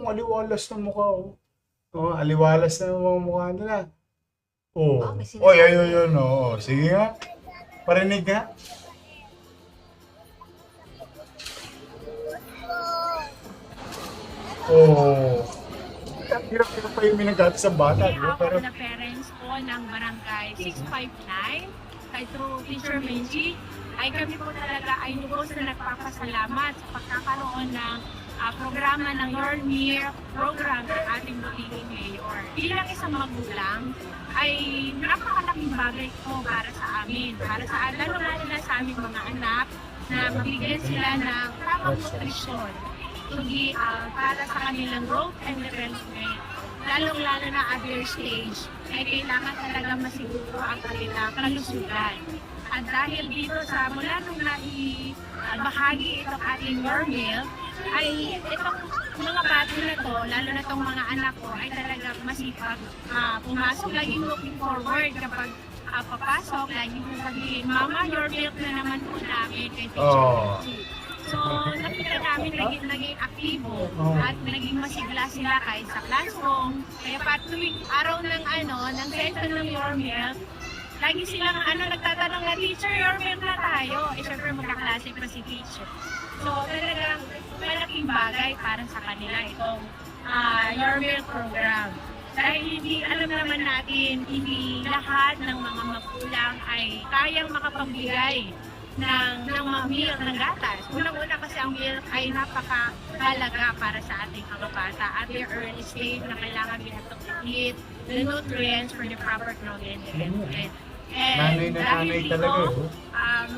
aliwalas ng mukha, oh. Oh, aliwalas na ng mga mukha nila. Oh, Oh. may Oy, sinasabi. ayun, oh. Sige nga. Parinig nga. Oh. Hirap-hirap pa yung minagati sa bata, di ba? Ako Pero, na parents po ng barangay 659 kay through Teacher Menchi ay kami po talaga ay lubos na nagpapasalamat sa pagkakaroon ng programa ng Your Meal program ng ating Butihing Mayor. Bilang isang magulang ay napakalaking bagay po para sa amin, lalo na sa aming mga anak na mabigyan sila ng tamang nutrisyon hindi para sa kanilang growth and development, lalong-lalo na at their stage, ay kailangan talaga masiguro ang kanilang kalusugan. At dahil dito sa mula nung bahagi itong ating Your Meal, ay itong mga bata na to, lalo na itong mga anak ko, ay talaga masipag pumasok, laging looking forward kapag papasok, laging sabihin, Mama, your milk na naman po namin kay Teacher Oh. Lucy. So, nakita namin naging aktibo Oh. at naging masigla sila kahit sa classroom. Kaya tuwing araw ng session ng Your Milk, lagi silang nagtatanong na, Teacher, Your Milk na tayo. Eh, syempre magkaklase pa si Teacher. So, talagang malaking bagay para sa kanila itong Your Milk program. Dahil hindi, alam naman natin, hindi lahat ng mga magulang ay kayang makapagbigay ng mga milk ng gatas. Unang-una kasi ang milk ay napakahalaga para sa ating mga bata at their early stage na kailangan nila to eat the nutrients for the proper growth and development. Nanay na dahil nanay dito, talaga, oh.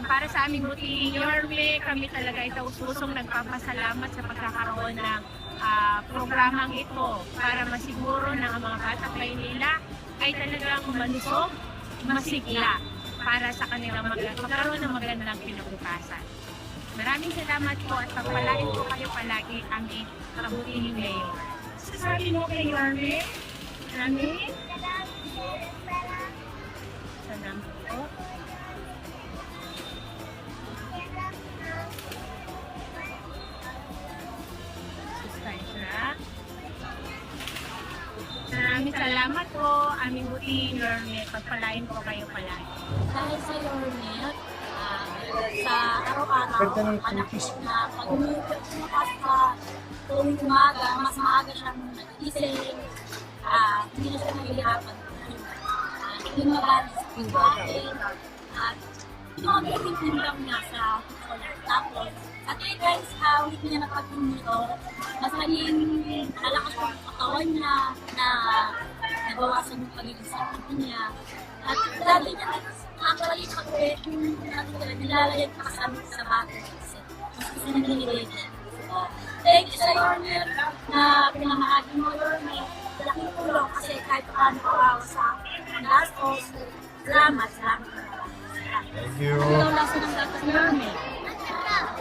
para sa aming Butihing Your Milk, kami talaga ito usong nagpapasalamat sa pagkakaroon ng programang ito para masiguro na ang mga batang Maynila ay talagang malusog, masigla para sa kanilang magkaroon ng magandang kinabukasan. Maraming salamat po at pagpalain po kayo palagi aming Butihing Mayor. Sasabi mo kay Yorme, Rami? Salamat po. Sustansya. Maraming salamat po, aming Butihing Yorme. Pagpalain po kayo palagi. Dahil sa Your Milk, sa araw-araw, Ganda ng anak cookies. ko na pag sumupas ka tuwing umaga, mas maaga siyang nagising, hindi na siya nahihirapan. Hindi magalit sa pagkain, at tumagiging lang niya sa chocolate. Tapos, at yun guys, ulit niya na pag-inito, mas naging lalakas yung katawan niya na nabawasan yung pagiging sakit niya. At dati niya actually pag-ulit yung nilalayan pa kasama sa bago kasi mas kasi nililagay niya. Thank you sa Your Milk na pinamahagi mo Your Milk. Laking tulong kasi kahit paano kawawa sa gastos. Salamat. Thank you. Ikaw lasa ng gatas ni Your Milk.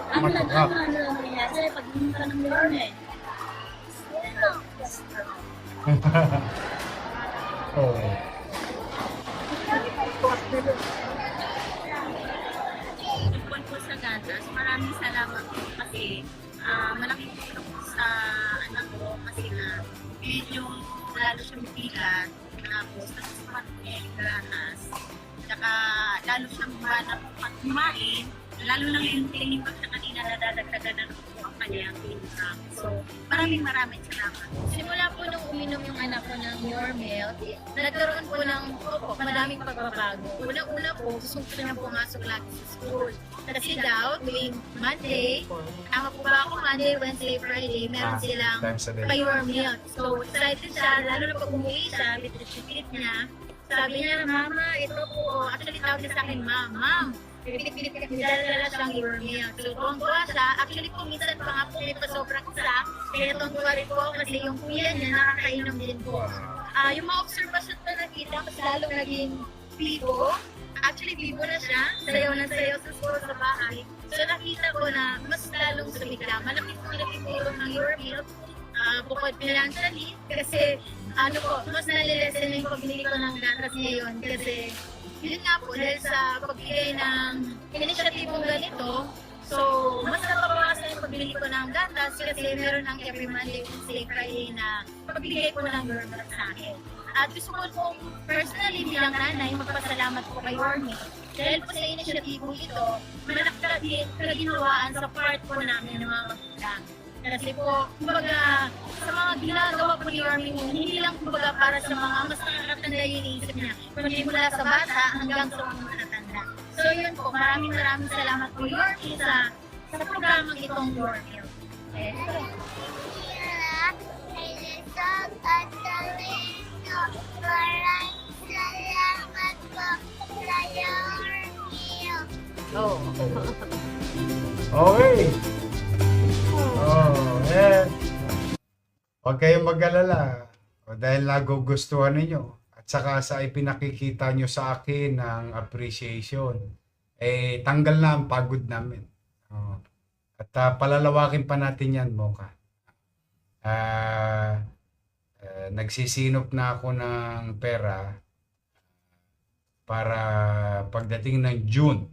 Ano Matapang. nangyayari sa'yo pag hindi ka ng Your Milk? Oh. Tungkol po sa gatas, maraming salamat po kasi malaking tulong po sa anak ko kasi na medyo lalo siyang bigat tapos nasusukat po niya yung gatas saka lalo siyang banap pag kumain lalo na yung tingin ko siya kanina nadadagdagan ng po ang kanyang income. So maraming salamat. Simula po nung uminom yung anak ko ng Your Milk, nagkaroon po ng madaming pagbabago. Una-una po, gusto ko na pumasok lagi sa school. Kasi daw, tuwing Monday, tama po ba ako, Monday, Wednesday, Friday, meron silang Times a day. pa-Your Milk. So excited siya, lalo na pag umuwi siya, bitit-bitit niya. Sabi niya, Mama, ito po, actually tawag niya sa akin, Ma'am, pilit-pilit dala siyang Your Milk. So, tuwang-tuwa siya. Actually po, minsan pa nga po may pasobrang isa. Kaya tuwang-tuwa rin po kasi yung kuya niya nakakainom din po. Yung mga observation ko nakita, mas lalong naging vivo. Actually, vivo na siya. Sayaw na sayaw sa school sa bahay. So, nakita ko na mas lalong sumigla. Malaking po nagtitulong ng Your Milk. Bukod financially, kasi mas nalilesen na yung pagbili ko ng gatas ngayon. Kasi yun nga po, dahil sa pagbigay ng inisyatibong ganito, So, mas napabawas na yung pagbili ko ng gatas kasi meron ng every Monday, Wednesday, Friday na pagbigay ko ng Yorme sa akin. At gusto ko pong personally bilang nanay, magpasalamat po kay Yorme. Dahil po sa inisyatibo ito, malaki na ginawaan sa part po namin ng mga magulang. Kasi po, kumbaga, sa mga ginagawa po ni Yorme, hindi lang kumbaga para sa mga mas nakakatanda yung iniisip niya, kundi mula sa bata hanggang sa mga matatanda. So yun po, maraming salamat po Yorme sa programang itong Yorme. Okay. Oh. Okay. Oh, eh. Huwag kayong mag-alala. Dahil nagugustuhan ninyo. At saka sa ipinakikita nyo sa akin ng appreciation, eh, tanggal na ang pagod namin. Oh. At palalawakin pa natin yan, Mocha. Nagsisinop na ako ng pera para pagdating ng June,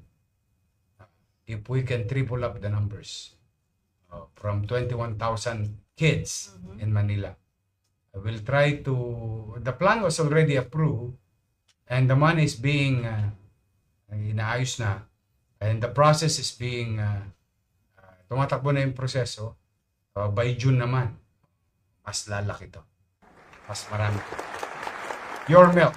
if we can triple up the numbers from 21,000 kids in Manila. I will try to, the plan was already approved and the money is being inaayos na and the process is being tumatakbo na yung proseso. By June naman, mas lalaki to. Mas marami. Your milk.